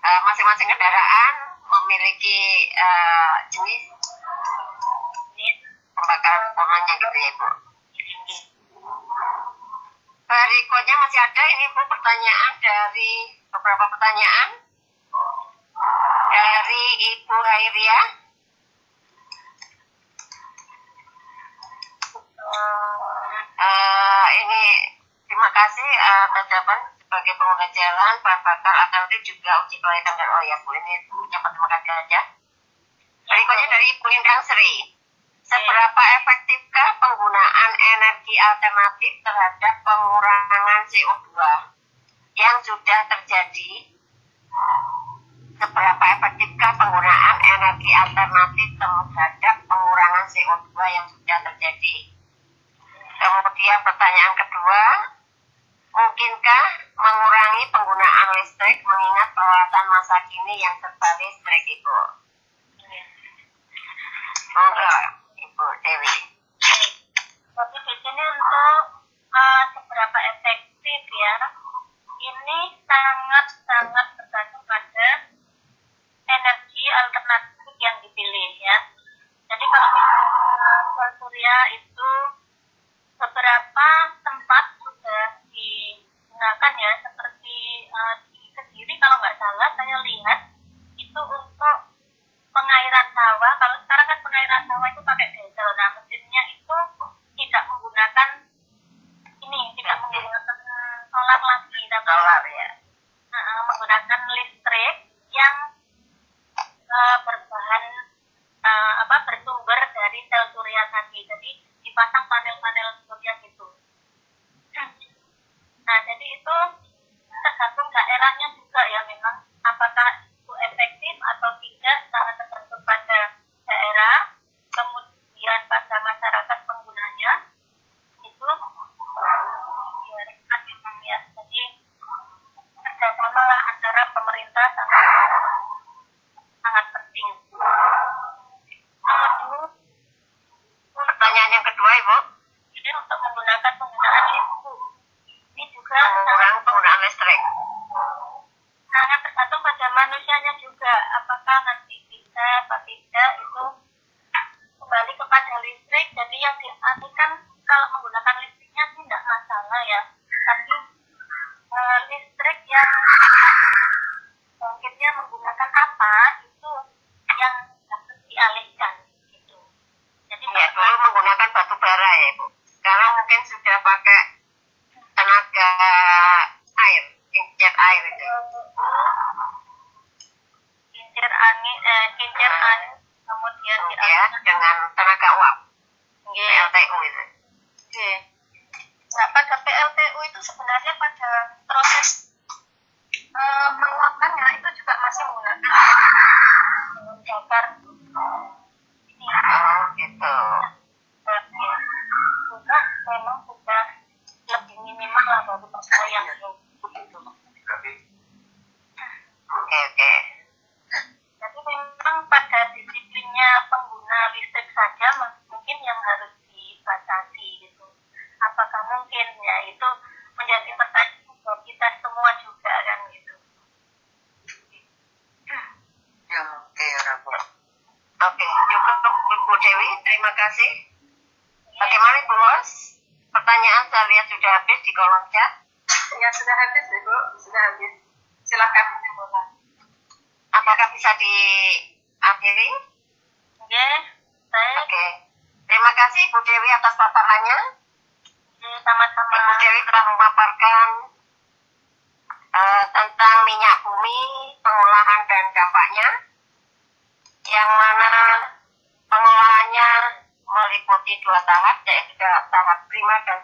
masing-masing kendaraan memiliki jenis pembakaran komponennya gitu ya Ibu. Berikutnya masih ada ini Bu pertanyaan dari beberapa pertanyaan dari Ibu Hairia. Ini terima kasih atas jawaban sebagai pengguna jalan bahan bakar akan juga uji kelayakan dan ya Bu, ini ucapan terima kasih aja. Berikutnya dari Ibu Indang Sri, seberapa efektifkah penggunaan energi alternatif terhadap pengurangan CO2 yang sudah terjadi? Seberapa efektifkah penggunaan energi alternatif terhadap pengurangan CO2 yang sudah terjadi? Kemudian pertanyaan kedua, mungkinkah mengurangi penggunaan listrik mengingat peralatan masa kini yang serba listrik Ibu? Monggo Ibu Dewi. Tapi di sini untuk seberapa efektif ya, ini sangat bergantung pada energi alternatif yang dipilih ya. Jadi kalau misalnya surya itu beberapa tempat sudah digunakan ya, seperti di Kediri kalau nggak salah saya lihat itu untuk pengairan sawah. Kalau sekarang kan pengairan sawah itu pakai diesel, nah mesinnya itu tidak menggunakan solar lagi, tapi Solar ya. menggunakan listrik yang bersumber dari sel surya tadi. Jadi dipasang panel-panel surya gitu. Nah, jadi itu tergantung daerahnya juga ya, memang apakah itu efektif atau tidak sangat tergantung pada daerah, kemudian pada masyarakat penggunanya itu ya. Jadi kerjasama antara pemerintah sangat penting. Kemudian Pertanyaan yang kedua Ibu, ini untuk menggunakan penggunaan listrik, ini juga mengurangi penggunaan listrik. sangat tergantung pada manusianya juga, apakah nanti bisa atau tidak itu kembali kepada listrik. Jadi yang dialihkan bara ya Ibu. Sekarang mungkin sudah pakai tenaga air, kincir air itu. Kincir angin, kemudian Ya, dengan tenaga uap, PLTU itu. Oke. Nah, pada PLTU itu sebenarnya pada proses menguapkannya itu juga masih menggunakan bakar ini. Oh gitu. Juga memang sudah lebih minimal lah dari masalah yang begitu. Oke. Jadi memang pada disiplinnya pengguna listrik saja mungkin yang harus dibatasi gitu. Apakah mungkin ya itu menjadi pertanyaan buat kita semua juga kan gitu. Oke, cukup Bu Dewi, terima kasih. Bagaimana Bu Bos? Pertanyaan saya lihat sudah habis di kolom chat. Ya sudah habis Ibu, sudah habis. Silakan dimulai. Apakah bisa diakhiri? Oke, baik. Oke. Terima kasih Bu Dewi atas paparannya. Sama-sama. Ibu Dewi telah memaparkan tentang minyak bumi, pengolahan dan dampaknya, yang mana pengolahannya meliputi 2 tahap, yaitu tahap primer dan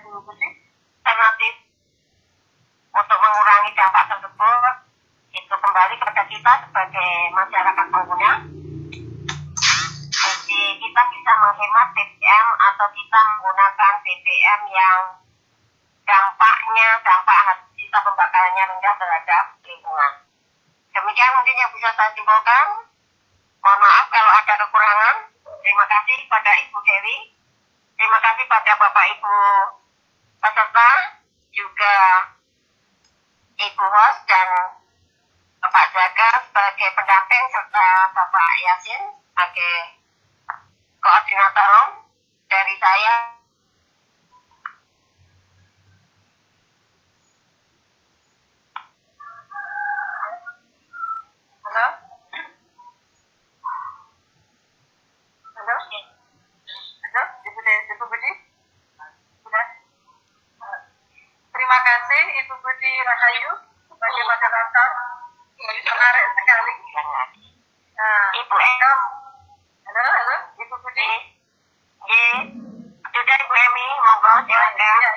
Bu Budi. alternatif untuk mengurangi dampak tersebut. Itu kembali kepada kita sebagai masyarakat pengguna. Jadi kita bisa menghemat BBM atau kita menggunakan BBM yang dampak sisa pembakarannya rendah terhadap lingkungan. Demikian mungkin yang bisa saya simpulkan. Mohon maaf kalau ada kekurangan. Terima kasih pada Ibu Dewi. Terima kasih pada Bapak Ibu peserta, juga Ibu host dan Bapak Jaga sebagai pendamping, serta Bapak Yasin sebagai koordinator dari saya. Halo? Ibu Budi? Sudah? Terima kasih Ibu Budi Rahayu sebagai moderator. Menarik sekali. Ibu Em. Halo, Ibu Budi. Sudah Ibu Emi, monggo silakan.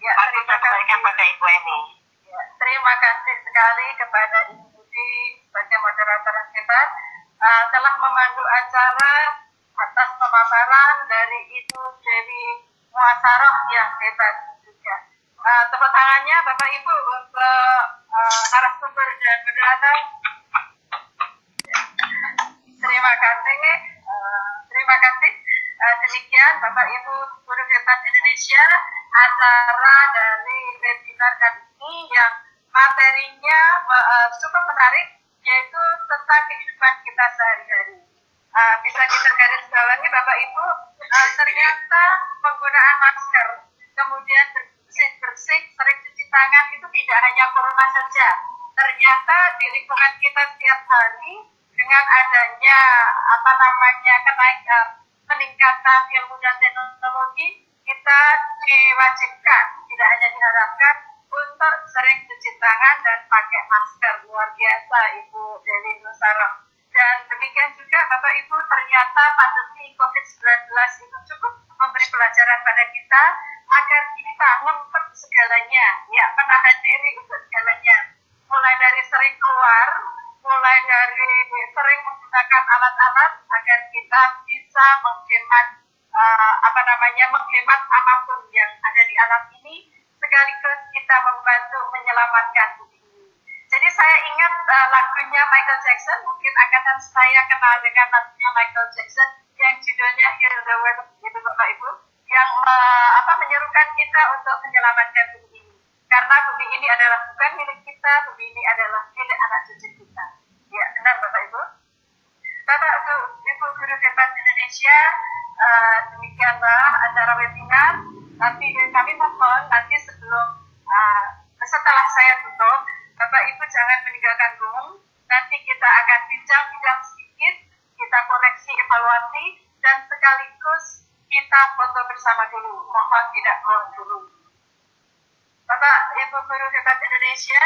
Ya, Aku saya kembalikan pada Ibu Emi. Ya, terima kasih sekali kepada Ibu Budi sebagai moderator yang hebat, telah memandu acara atas pemaparan dari Ibu Dewi Muasaroh yang hebat juga. Tepuk tangannya Bapak Ibu untuk narasumber dan moderator. Terima kasih. Terima kasih. Demikian Bapak Ibu Guru Hebat Indonesia, acara dari webinar kali ini yang materinya cukup menarik, yaitu tentang kehidupan kita sehari-hari. Bisa kita garis bawahi Bapak Ibu, ternyata penggunaan masker, kemudian bersih-bersih, sering cuci tangan itu tidak hanya corona saja. Ternyata di lingkungan kita setiap hari dengan adanya peningkatan ilmu dan teknologi, kita diwajibkan, tidak hanya diharapkan, untuk sering cuci tangan dan pakai masker. Luar biasa Ibu Dewi Muasaroh. Dan demikian juga Bapak Ibu, ternyata pandemi COVID-19 itu cukup memberi pelajaran pada kita agar kita ngumpet segalanya, ya, menahan diri untuk segalanya. Mulai dari sering keluar, mulai dari sering menggunakan alat-alat agar kita bisa menghemat menghemat apapun yang ada di alam ini, sekaligus kita membantu menyelamatkan bumi ini. Jadi saya ingat lagunya Michael Jackson, mungkin akan saya kenal dengan lagunya Michael Jackson yang judulnya Heal the World, gitu Bapak Ibu, yang menyerukan kita untuk menyelamatkan bumi ini. Karena bumi ini adalah bukan milik kita, bumi ini adalah milik anak cucu kita. Ya, benar Bapak Ibu. Bapak Ibu Guru Hebat Indonesia, demikian sekaligus kita foto bersama dulu. Mohon tidak keluar dulu. Bapak Ibu Guru Hebat Indonesia,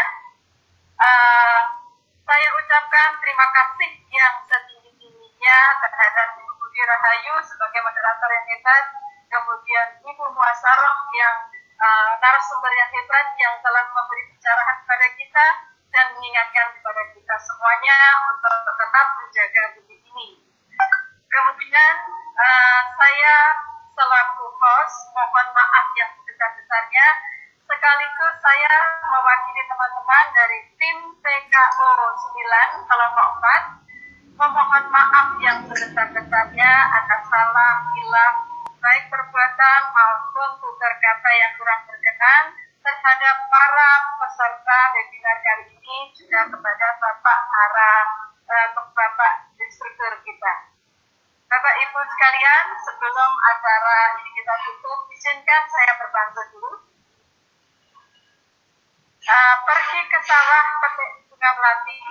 saya ucapkan terima kasih yang setinggi-tingginya terhadap Ibu Budi Rahayu sebagai moderator yang hebat, kemudian Ibu Muasaroh yang narasumber yang hebat yang telah memberi pencerahan kepada kita dan mengingatkan kepada kita semuanya untuk tetap menjaga budi ini. Kemudian saya selaku host mohon maaf yang sebesar-besarnya, sekaligus saya mewakili teman-teman dari tim TKO 9 kelompok 4 memohon maaf yang sebesar-besarnya atas salah, hilaf, baik perbuatan maupun tutur kata yang kurang berkenan terhadap para peserta webinar kali ini, juga kepada Bapak instruktur kita. Bapak Ibu sekalian, sebelum acara ini kita tutup, izinkan saya berbantu dulu. Pergi ke sawah petik bunga melati,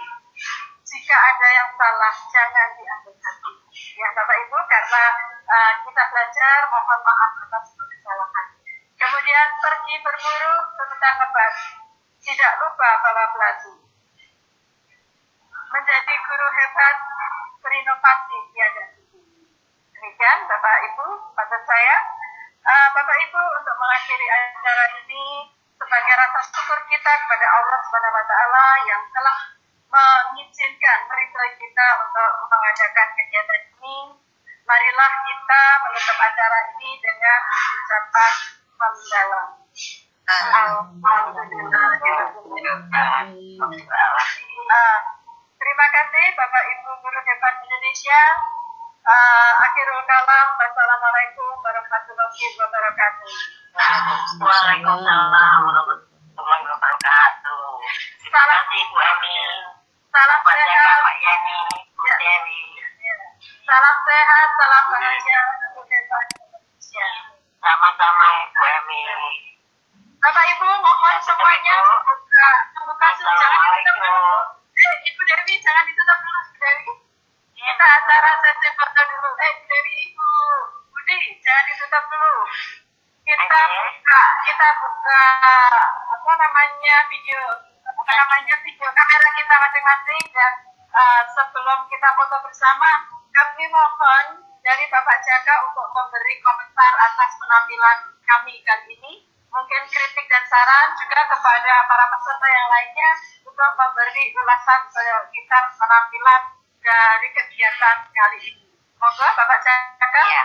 jika ada yang salah jangan diambil hati. Ya Bapak Ibu, karena kita belajar, mohon maaf atas kesalahan. Kemudian pergi berburu ke hutan lebat, tidak lupa bawa belaju. Menjadi guru hebat, berinovasi tiada henti. Demikian Bapak Ibu, maksud saya, Bapak Ibu untuk mengakhiri acara ini sebagai rasa syukur kita kepada Allah Subhanahu wa taala yang telah mengizinkan meridhoi kita untuk mengadakan kegiatan ini. Marilah kita menutup acara ini dengan ucapan mendalam. Terima kasih Bapak Ibu Guru Hebat Indonesia. Akhirul kalam, wassalamualaikum warahmatullahi wabarakatuh. Waalaikumsalam warahmatullahi wabarakatuh. Terima kasih Bu Emi. Salam sehat, Pak Yani, Bu Dewi. salam sehat, salam bahagia untuk Hebat Indonesia. Sama-sama Bu Emi. Bapak Ibu mohon semuanya membuka Zoom, jangan ditutup dulu. Ibu Dewi jangan ditutup dulu, Ibu Dewi. Kita acara sesi foto dulu. Ibu Dewi, Ibu Budi jangan ditutup dulu. Kita buka video kamera kita masing-masing, dan sebelum kita foto bersama, kami mohon dari Bapak Jaka untuk memberi komentar atas penampilan kami kali ini. Mungkin kritik dan saran juga kepada para peserta yang lainnya untuk memberi ulasan sekitar penampilan dari kegiatan kali ini. Monggo Bapak Jaka. Ya.